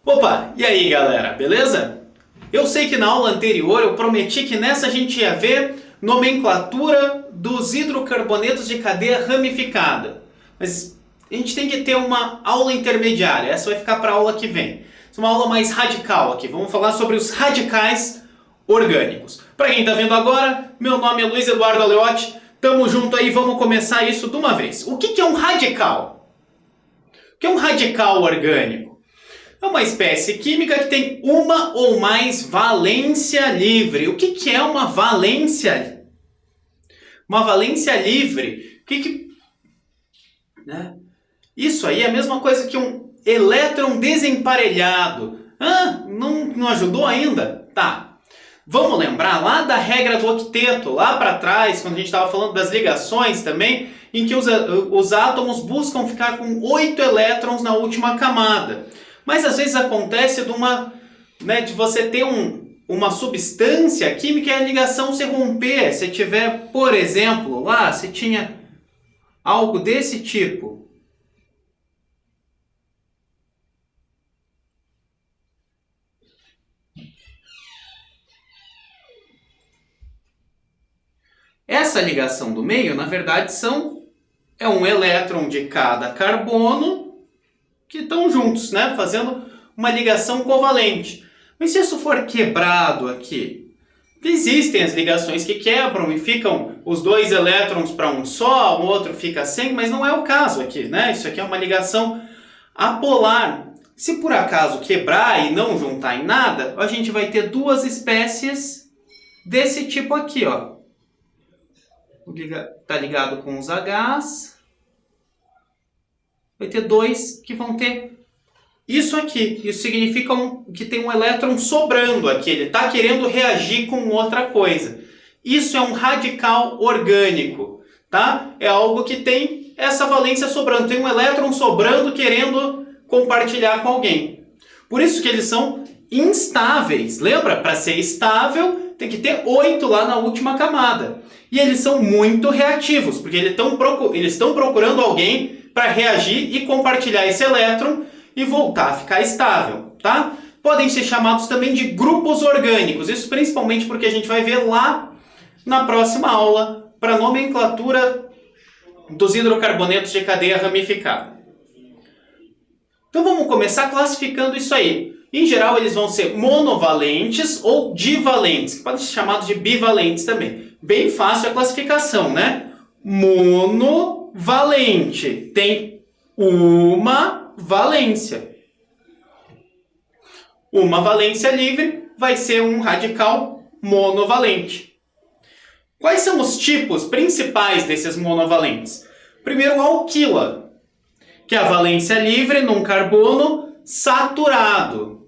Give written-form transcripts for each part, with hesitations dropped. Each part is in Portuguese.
Opa, e aí galera, beleza? Eu sei que na aula anterior eu prometi que nessa a gente ia ver nomenclatura dos hidrocarbonetos de cadeia ramificada. Mas a gente tem que ter uma aula intermediária, essa vai ficar para a aula que vem. Essa é uma aula mais radical aqui, vamos falar sobre os radicais orgânicos. Para quem está vendo agora, meu nome é Luiz Eduardo Aleotti, tamo junto aí, vamos começar isso de uma vez. O que é um radical? O que é um radical orgânico? É uma espécie química que tem uma ou mais valência livre. O que é uma valência? Uma valência livre. Né? Isso aí é a mesma coisa que um elétron desemparelhado. Não ajudou ainda? Tá. Vamos lembrar lá da regra do octeto, lá para trás, quando a gente estava falando das ligações também, em que os átomos buscam ficar com 8 elétrons na última camada. Mas às vezes acontece de você ter uma substância química e a ligação se romper. Se tiver, por exemplo, lá, se tinha algo desse tipo. Essa ligação do meio, na verdade, é um elétron de cada carbono que estão juntos, né? Fazendo uma ligação covalente. Mas se isso for quebrado aqui, existem as ligações que quebram e ficam os dois elétrons para um só, o outro fica sem, mas não é o caso aqui, né? Isso aqui é uma ligação apolar. Se por acaso quebrar e não juntar em nada, a gente vai ter duas espécies desse tipo aqui, ó. Tá ligado com os Hs. Vai ter dois que vão ter isso aqui. Isso significa que tem um elétron sobrando aqui. Ele está querendo reagir com outra coisa. Isso é um radical orgânico. Tá? É algo que tem essa valência sobrando. Tem um elétron sobrando querendo compartilhar com alguém. Por isso que eles são instáveis. Lembra? Para ser estável, tem que ter 8 lá na última camada. E eles são muito reativos, porque eles estão procurando alguém para reagir e compartilhar esse elétron e voltar a ficar estável, tá? Podem ser chamados também de grupos orgânicos, isso principalmente porque a gente vai ver lá na próxima aula para a nomenclatura dos hidrocarbonetos de cadeia ramificada. Então vamos começar classificando isso aí. Em geral eles vão ser monovalentes ou divalentes, que podem ser chamados de bivalentes também. Bem fácil a classificação, né? Monovalente tem uma valência. Uma valência livre vai ser um radical monovalente. Quais são os tipos principais desses monovalentes? Primeiro, a alquila, que é a valência livre num carbono saturado.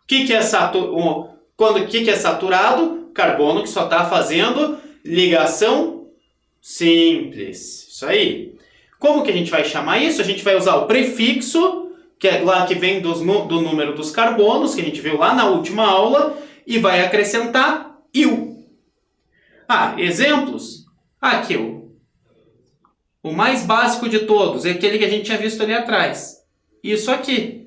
O que é saturado? Carbono que só está fazendo ligação simples. Isso aí. Como que a gente vai chamar isso? A gente vai usar o prefixo, que é lá que vem do número dos carbonos, que a gente viu lá na última aula, e vai acrescentar -il. Exemplos? Aqui, o mais básico de todos, é aquele que a gente tinha visto ali atrás. Isso aqui.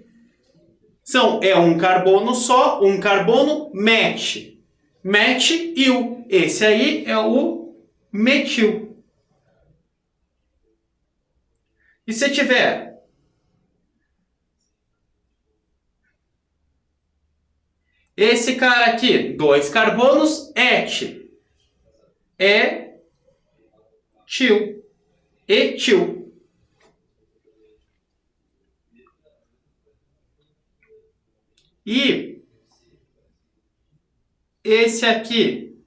É um carbono só, um carbono MET. MET-il. Esse aí é o metil. E se tiver esse cara aqui, 2 carbonos, et. Etil. Etil. E esse aqui,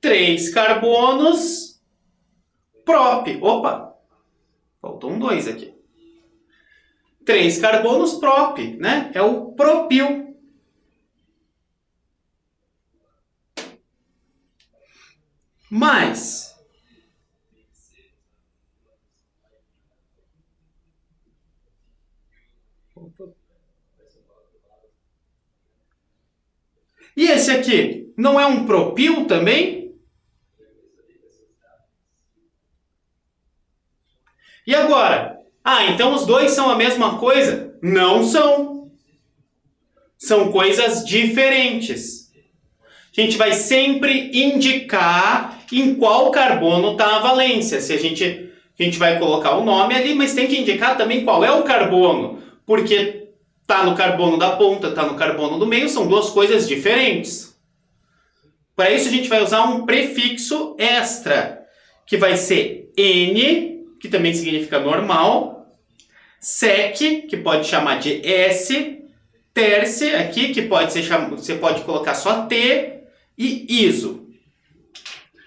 três carbonos, prop. Opa, faltou um 2 aqui. 3 carbonos prop, né? É o propil. Mas e esse aqui, não é um propil também? E agora? Ah, então os dois são a mesma coisa? Não são. São coisas diferentes. A gente vai sempre indicar em qual carbono está a valência. Se a gente vai colocar o nome ali, mas tem que indicar também qual é o carbono. Porque está no carbono da ponta, está no carbono do meio, são duas coisas diferentes. Para isso a gente vai usar um prefixo extra, que vai ser N, que também significa normal, sec, que pode chamar de S, terce, aqui, que você pode colocar só T, e iso.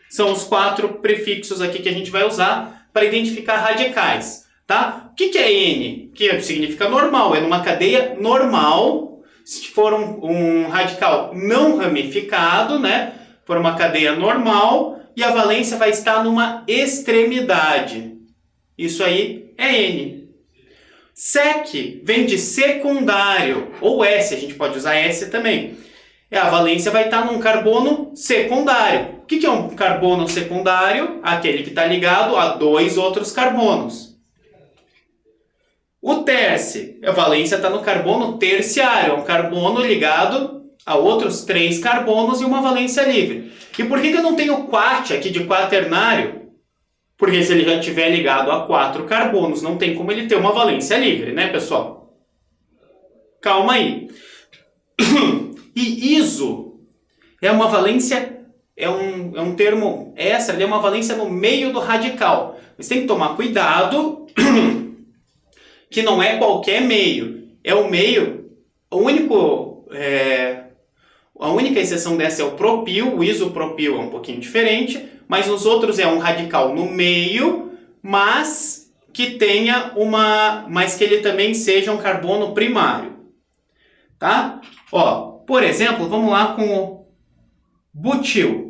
São os 4 prefixos aqui que a gente vai usar para identificar radicais. Tá? O que é N? Que significa normal, é numa cadeia normal. Se for um radical não ramificado, né? For uma cadeia normal, e a valência vai estar numa extremidade. Isso aí é N. Sec vem de secundário, ou S, a gente pode usar S também. A valência vai estar num carbono secundário. O que é um carbono secundário? Aquele que está ligado a 2 outros carbonos. O terce, a valência está no carbono terciário, é um carbono ligado a outros 3 carbonos e uma valência livre. E por que eu não tenho quat aqui de quaternário? Porque se ele já estiver ligado a 4 carbonos, não tem como ele ter uma valência livre, né, pessoal? Calma aí. E iso é uma valência, é um termo extra, ele é uma valência no meio do radical. Mas tem que tomar cuidado que não é qualquer meio. É o meio, a única exceção dessa é o propil, o isopropil é um pouquinho diferente, mas nos outros é um radical no meio, mas que ele também seja um carbono primário. Tá? Ó, por exemplo, vamos lá com o butil.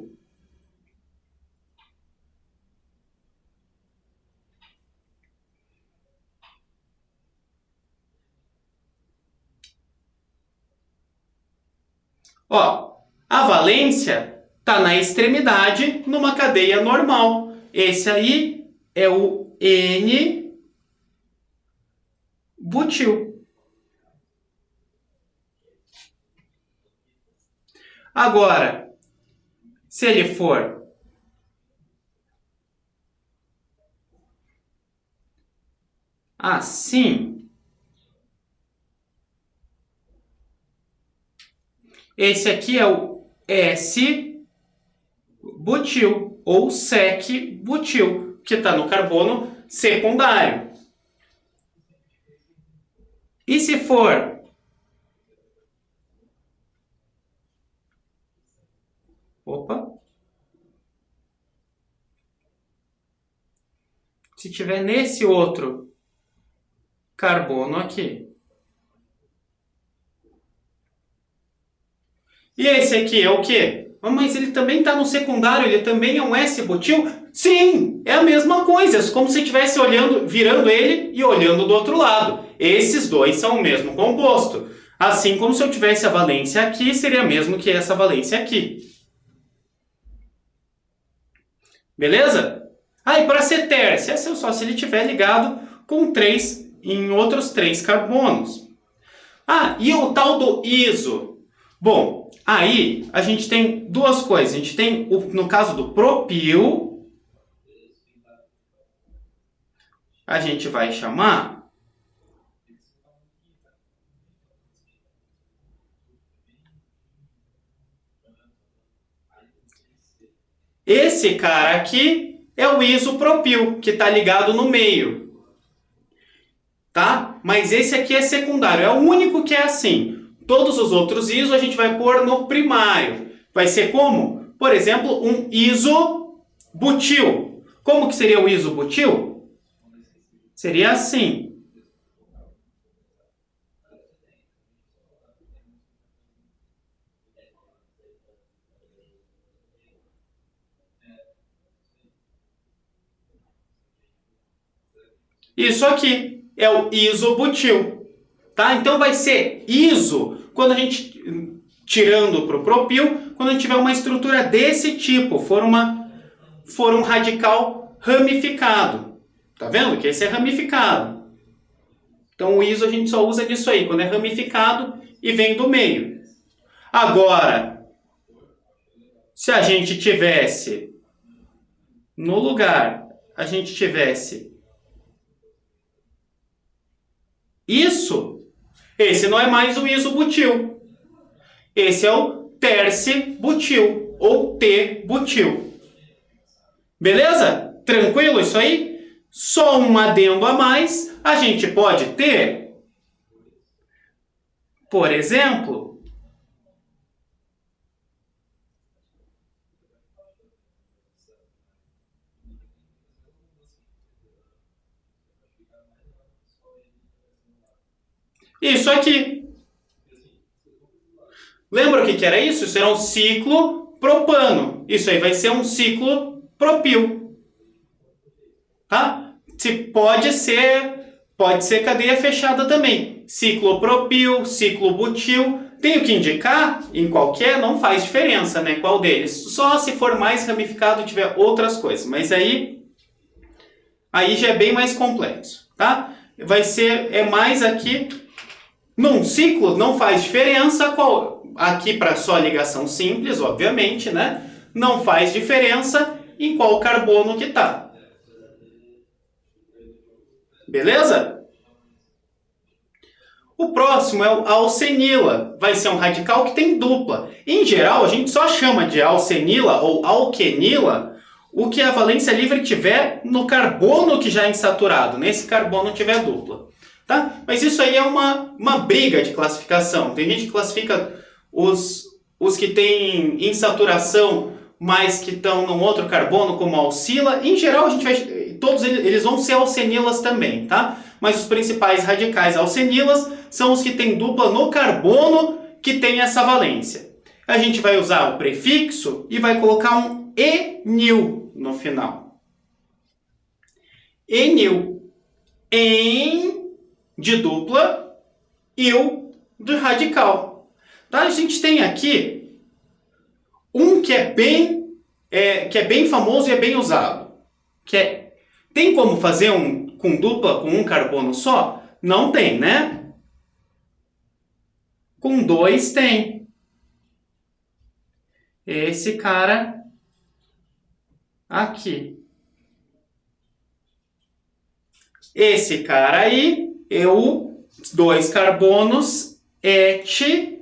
Ó, a valência está na extremidade numa cadeia normal. Esse aí é o N-butil. Agora, se ele for assim, esse aqui é o S-butil ou sec-butil, que está no carbono secundário. E se for se tiver nesse outro carbono aqui. E esse aqui é o quê? Mas ele também está no secundário, ele também é um S-butil? Sim, é a mesma coisa, é como se estivesse virando ele e olhando do outro lado. Esses dois são o mesmo composto. Assim como se eu tivesse a valência aqui, seria mesmo que essa valência aqui. Beleza? E para ser tércio, essa é só se ele estiver ligado com outros 3 carbonos. E o tal do iso. Bom, aí a gente tem duas coisas. A gente tem, no caso do propil, a gente vai chamar esse cara aqui é o isopropil, que está ligado no meio. Tá? Mas esse aqui é secundário, é o único que é assim. Todos os outros iso a gente vai pôr no primário. Vai ser como? Por exemplo, um isobutil. Como que seria o isobutil? Seria assim. Isso aqui é o isobutil. Tá? Então vai ser iso quando a gente, tirando para o propil, quando a gente tiver uma estrutura desse tipo, for um radical ramificado. Tá vendo que esse é ramificado? Então o iso a gente só usa disso aí, quando é ramificado e vem do meio. Agora, se a gente tivesse, no lugar, a gente tivesse isso, esse não é mais o isobutil. Esse é o terce-butil, ou T-butil. Beleza? Tranquilo isso aí? Só um adendo a mais, a gente pode ter, por exemplo, isso aqui. Lembra o que era isso? Isso era um ciclo propano. Isso aí vai ser um ciclo propil. Tá? Pode ser cadeia fechada também. Ciclopropil, ciclobutil. Tenho que indicar em qualquer, não faz diferença, né? Qual deles. Só se for mais ramificado e tiver outras coisas. Mas aí já é bem mais complexo, tá? É mais aqui. Num ciclo não faz diferença aqui para só ligação simples, obviamente, né? Não faz diferença em qual carbono que está. Beleza? O próximo é o alcenila. Vai ser um radical que tem dupla. Em geral, a gente só chama de alcenila ou alquenila o que a valência livre tiver no carbono que já é insaturado, nesse carbono tiver dupla. Tá? Mas isso aí é uma briga de classificação. Tem gente que classifica os que têm insaturação, mas que estão num outro carbono como alcila. Em geral, todos eles vão ser alcenilas também, tá? Mas os principais radicais alcenilas são os que têm dupla no carbono que tem essa valência. A gente vai usar o prefixo e vai colocar um enil no final. Enil. En de dupla, il de radical. Tá? A gente tem aqui um que é bem famoso e é bem usado. Tem como fazer com dupla com um carbono só? Não tem, né? Com dois tem. Esse cara aqui. Esse cara aí é o 2 carbonos et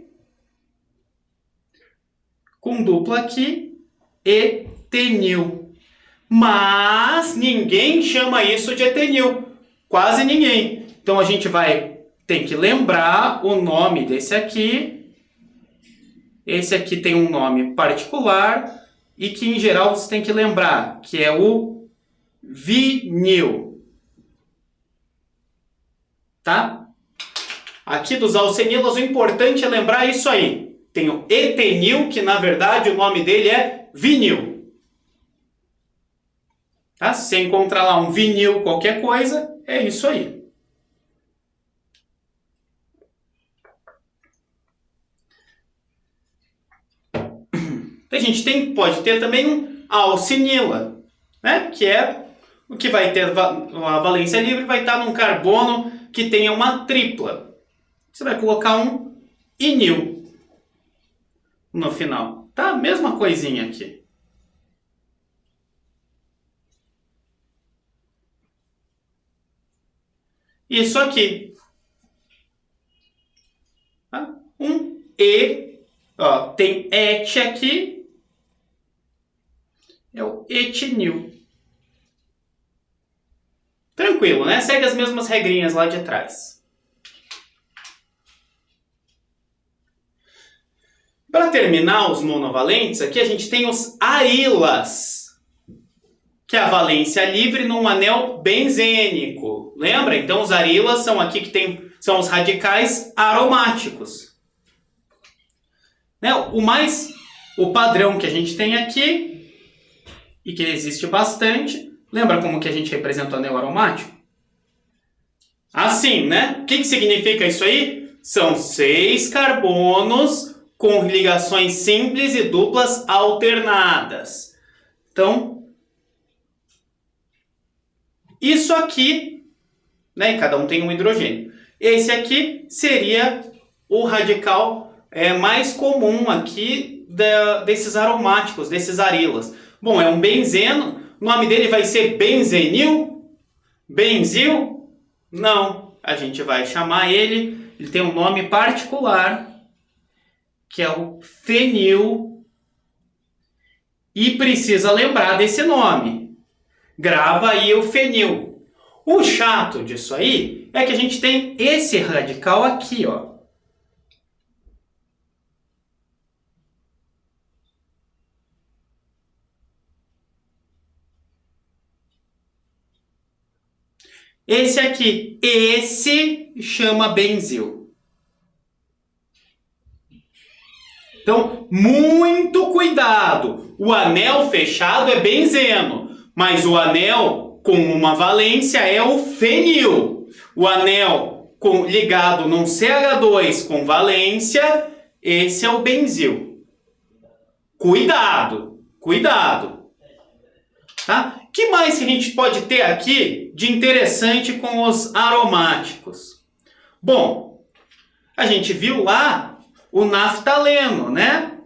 com dupla aqui, etenil. Mas ninguém chama isso de etenil. Quase ninguém. Então a gente tem que lembrar o nome desse aqui. Esse aqui tem um nome particular e que em geral você tem que lembrar, que é o vinil. Tá? Aqui dos alcenilas o importante é lembrar isso aí. Tem o etenil, que na verdade o nome dele é vinil. Tá? Se você encontrar lá um vinil qualquer coisa, é isso aí. A gente pode ter também um alcinila, né? Que é o que vai ter a valência livre, vai estar num carbono que tenha uma tripla. Você vai colocar um inil no final. Tá? Mesma coisinha aqui. Isso aqui. Tá? Um E. Ó, tem et aqui. É o etinil. Tranquilo, né? Segue as mesmas regrinhas lá de trás. Para terminar os monovalentes, aqui a gente tem os arilas, que é a valência livre num anel benzênico. Lembra? Então os arilas são aqui são os radicais aromáticos. Né? O padrão que a gente tem aqui, e que existe bastante, lembra como que a gente representa o anel aromático? Assim, né? O que significa isso aí? São 6 carbonos com ligações simples e duplas alternadas. Então, Isso aqui, né, cada um tem um hidrogênio. Esse aqui seria o radical mais comum aqui desses aromáticos, desses arilas. Bom, é um benzeno, o nome dele vai ser benzenil? Benzil? Não, a gente vai chamar ele tem um nome particular, que é o fenil, e precisa lembrar desse nome. Grava aí o fenil. O chato disso aí é que a gente tem esse radical aqui, ó. Esse aqui, esse chama benzil. Então, muito cuidado. O anel fechado é benzeno, mas o anel com uma valência é o fenil. O anel ligado num CH2 com valência, esse é o benzil. Cuidado, cuidado. Tá? O que mais que a gente pode ter aqui de interessante com os aromáticos? Bom, a gente viu lá o naftaleno, né?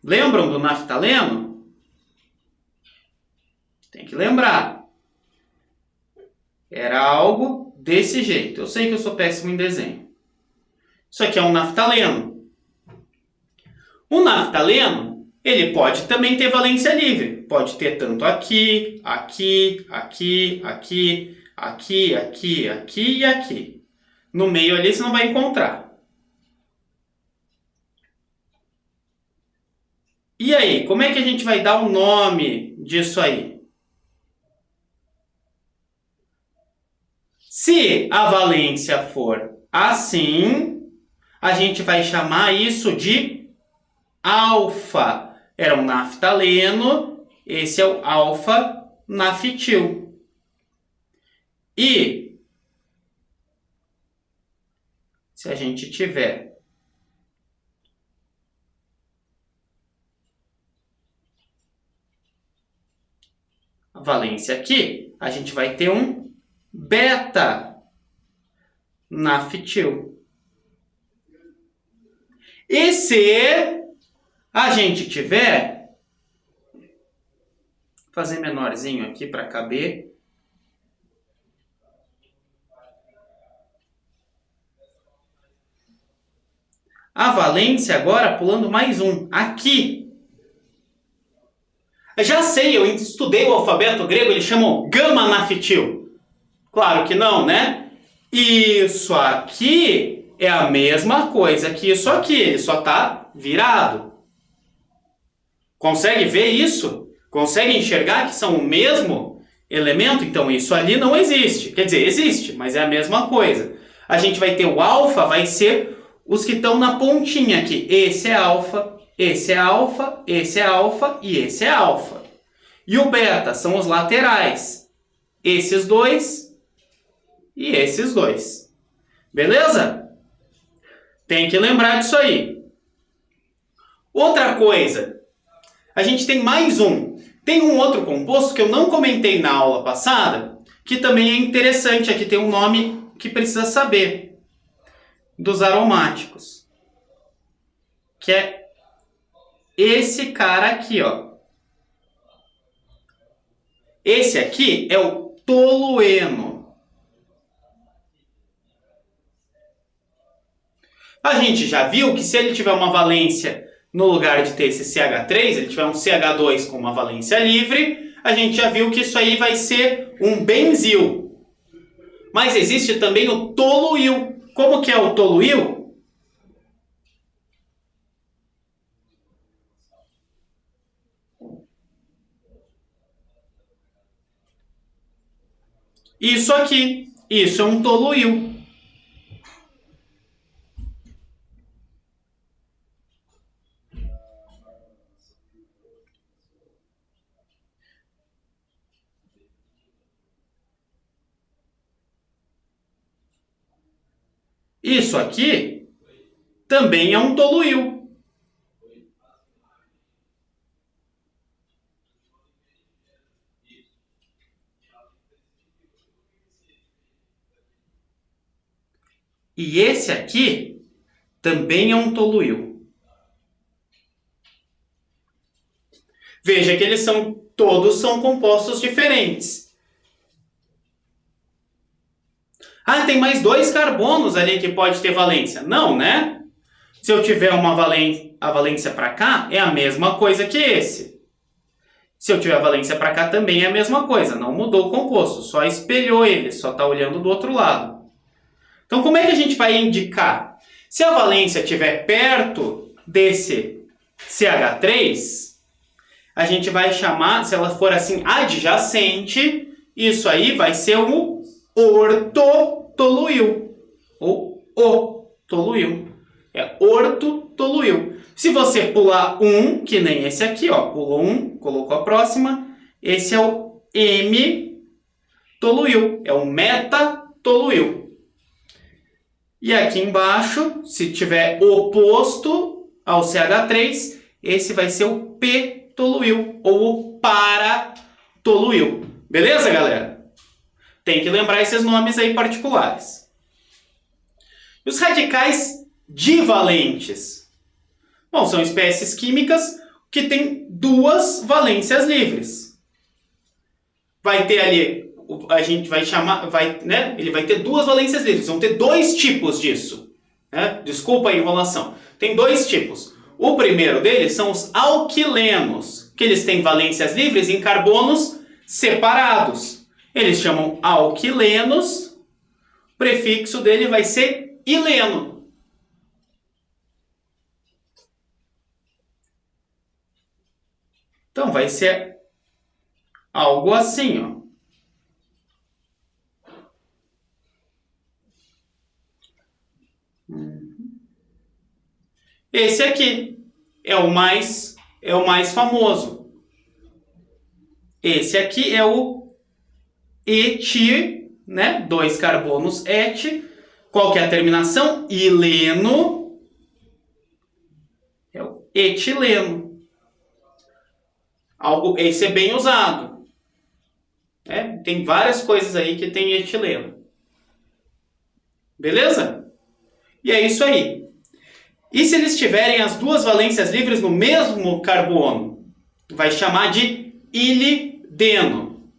Lembram do naftaleno? Tem que lembrar. Era algo desse jeito. Eu sei que eu sou péssimo em desenho. Isso aqui é um naftaleno. O naftaleno, ele pode também ter valência livre. Pode ter tanto aqui, aqui, aqui, aqui, aqui, aqui, aqui e aqui. No meio ali você não vai encontrar. E aí, como é que a gente vai dar o nome disso aí? Se a valência for assim, a gente vai chamar isso de alfa. Era um naftaleno, esse é o alfa-naftil. E se a gente tiver a valência aqui, a gente vai ter um beta-naftil. E se a gente tiver, vou fazer menorzinho aqui para caber, a valência agora pulando mais um, aqui. Já sei, eu estudei o alfabeto grego, eles chamam gama-naftil. Claro que não, né? Isso aqui é a mesma coisa que isso aqui, ele só está virado. Consegue ver isso? Consegue enxergar que são o mesmo elemento? Então isso ali não existe. Quer dizer, existe, mas é a mesma coisa. A gente vai ter o alfa, vai ser os que estão na pontinha aqui. Esse é alfa, esse é alfa, esse é alfa e esse é alfa. E o beta são os laterais. Esses dois e esses dois. Beleza? Tem que lembrar disso aí. Outra coisa. A gente tem mais um. Tem um outro composto que eu não comentei na aula passada, que também é interessante. Aqui tem um nome que precisa saber. Dos aromáticos. Que é esse cara aqui, ó. Esse aqui é o tolueno. A gente já viu que se ele tiver uma valência no lugar de ter esse CH3, ele tiver um CH2 com uma valência livre, a gente já viu que isso aí vai ser um benzil. Mas existe também o toluil. Como que é o toluil? Isso aqui. Isso é um toluil. Isso aqui também é um toluil. E esse aqui também é um toluil. Veja que todos são compostos diferentes. Ah, tem mais 2 carbonos ali que pode ter valência. Não, né? Se eu tiver a valência para cá, é a mesma coisa que esse. Se eu tiver a valência para cá, também é a mesma coisa. Não mudou o composto, só espelhou ele, só está olhando do outro lado. Então, como é que a gente vai indicar? Se a valência estiver perto desse CH3, a gente vai chamar, se ela for assim adjacente, isso aí vai ser o ortotoluil. Ou o toluil. É ortotoluil. Se você pular um, que nem esse aqui, ó, pulou um, colocou a próxima, esse é o M-toluil, é o metatoluil. E aqui embaixo, se tiver oposto ao CH3, esse vai ser o P-toluil, ou o paratoluil. Beleza, galera? Tem que lembrar esses nomes aí particulares. E os radicais divalentes? Bom, são espécies químicas que têm 2 valências livres. Vai ter ali, a gente vai chamar, né? Ele vai ter 2 valências livres, vão ter 2 tipos disso. Né? Desculpa a enrolação. Tem 2 tipos. O primeiro deles são os alquilenos, que eles têm valências livres em carbonos separados. Eles chamam alquilenos, o prefixo dele vai ser ileno. Então, vai ser algo assim, ó. Esse aqui é o mais famoso. Esse aqui é o eti, né? 2 carbonos et. Qual que é a terminação? Ileno. É o etileno. Esse é bem usado. Tem várias coisas aí que tem etileno. Beleza? E é isso aí. E se eles tiverem as 2 valências livres no mesmo carbono? Vai chamar de ilideno.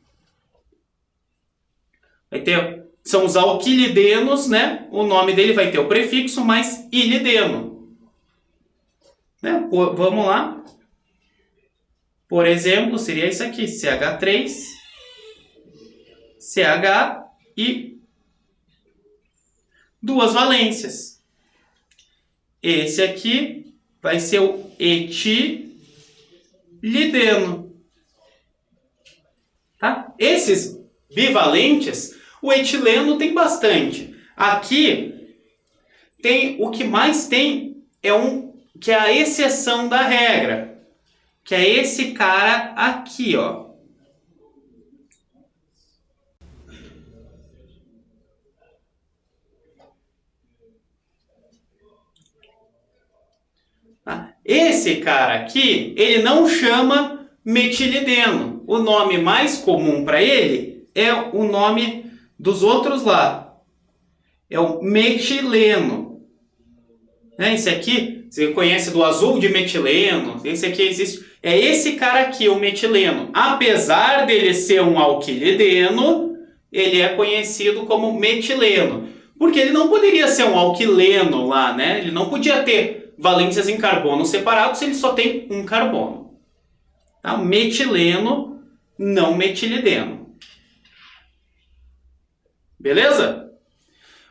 São os alquilidenos, né? O nome dele vai ter o prefixo mais ilideno. Né? Vamos lá. Por exemplo, seria isso aqui, CH3, CH e 2 valências. Esse aqui vai ser o etilideno. Tá? Esses bivalentes, o etileno tem bastante. Aqui, o que mais tem que é a exceção da regra. Que é esse cara aqui, ó. Esse cara aqui, ele não chama metilideno. O nome mais comum para ele é o nome dos outros lá. É o metileno. Esse aqui, você conhece do azul de metileno. Esse aqui existe. É esse cara aqui, o metileno. Apesar dele ser um alquilideno, ele é conhecido como metileno. Porque ele não poderia ser um alquileno lá, né? Ele não podia ter valências em carbono separados se ele só tem um carbono. Tá? Metileno, não metilideno. Beleza?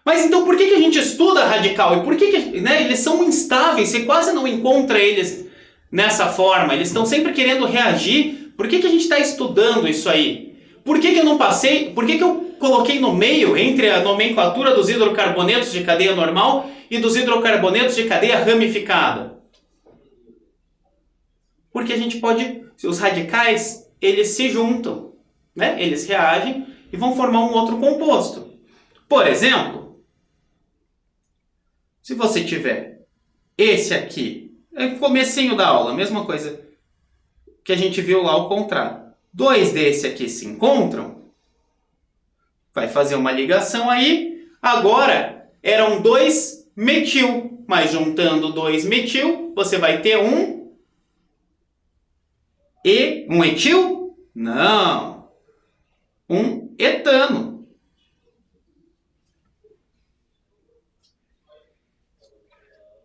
Mas então por que a gente estuda radical? E por que eles são instáveis? Você quase não encontra eles nessa forma. Eles estão sempre querendo reagir. Por que a gente está estudando isso aí? Por que eu não passei? Por que eu coloquei no meio entre a nomenclatura dos hidrocarbonetos de cadeia normal e dos hidrocarbonetos de cadeia ramificada? Porque a gente pode... Os radicais, eles se juntam, né? Eles reagem e vão formar um outro composto. Por exemplo, se você tiver esse aqui, é o comecinho da aula, a mesma coisa que a gente viu lá ao contrário. 2 desse aqui se encontram, vai fazer uma ligação aí. Agora, eram 2 metil, mas juntando 2 metil, você vai ter um etil? Não. Um etano.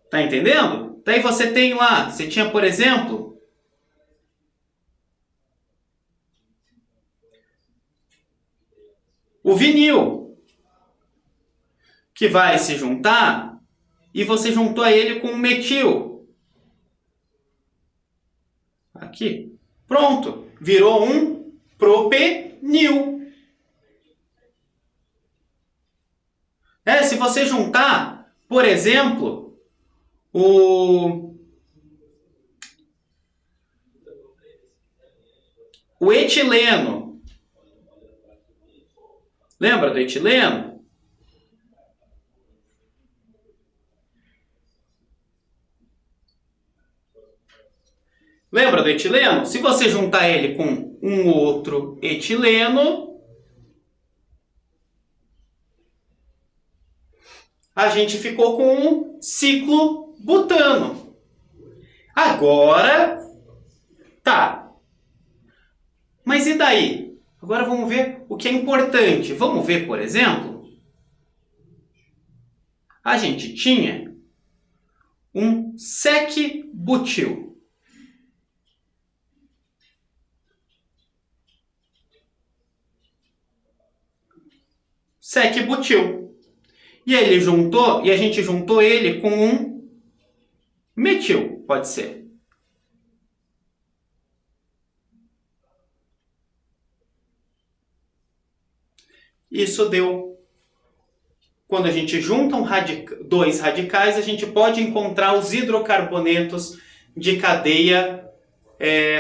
Tá entendendo? Daí você tem lá, você tinha, por exemplo, o vinil, que vai se juntar e você juntou ele com o metil. Aqui. Pronto. Virou um propenil. Se você juntar, por exemplo, o etileno. Lembra do etileno? Lembra do etileno? Se você juntar ele com um outro etileno, a gente ficou com um ciclobutano. Agora, tá. Mas e daí? Agora vamos ver o que é importante. Vamos ver, por exemplo, a gente tinha um sec-butil. Sec-butil. E ele juntou, e a gente juntou ele com um metil, pode ser. Isso deu. Quando a gente junta dois radicais, a gente pode encontrar os hidrocarbonetos de cadeia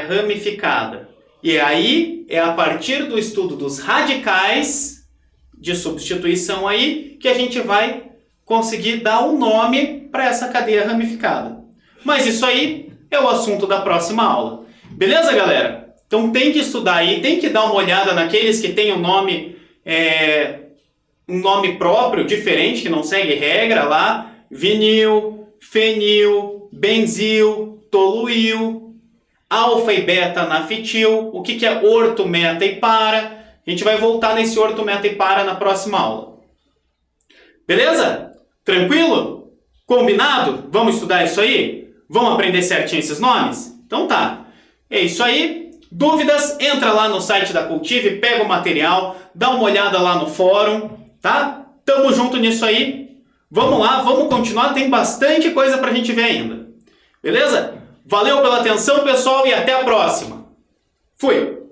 ramificada. E aí, é a partir do estudo dos radicais de substituição aí que a gente vai conseguir dar um nome para essa cadeia ramificada. Mas isso aí é o assunto da próxima aula. Beleza, galera? Então tem que estudar aí, tem que dar uma olhada naqueles que têm um nome próprio, diferente, que não segue regra lá. Vinil, fenil, benzil, toluil, alfa e beta nafetil. O que é orto, meta e para? A gente vai voltar nesse orto, meta e para na próxima aula. Beleza? Tranquilo? Combinado? Vamos estudar isso aí? Vamos aprender certinho esses nomes? Então tá. É isso aí. Dúvidas? Entra lá no site da Cultive, pega o material, dá uma olhada lá no fórum, tá? Tamo junto nisso aí. Vamos lá, vamos continuar. Tem bastante coisa pra gente ver ainda. Beleza? Valeu pela atenção, pessoal, e até a próxima. Fui!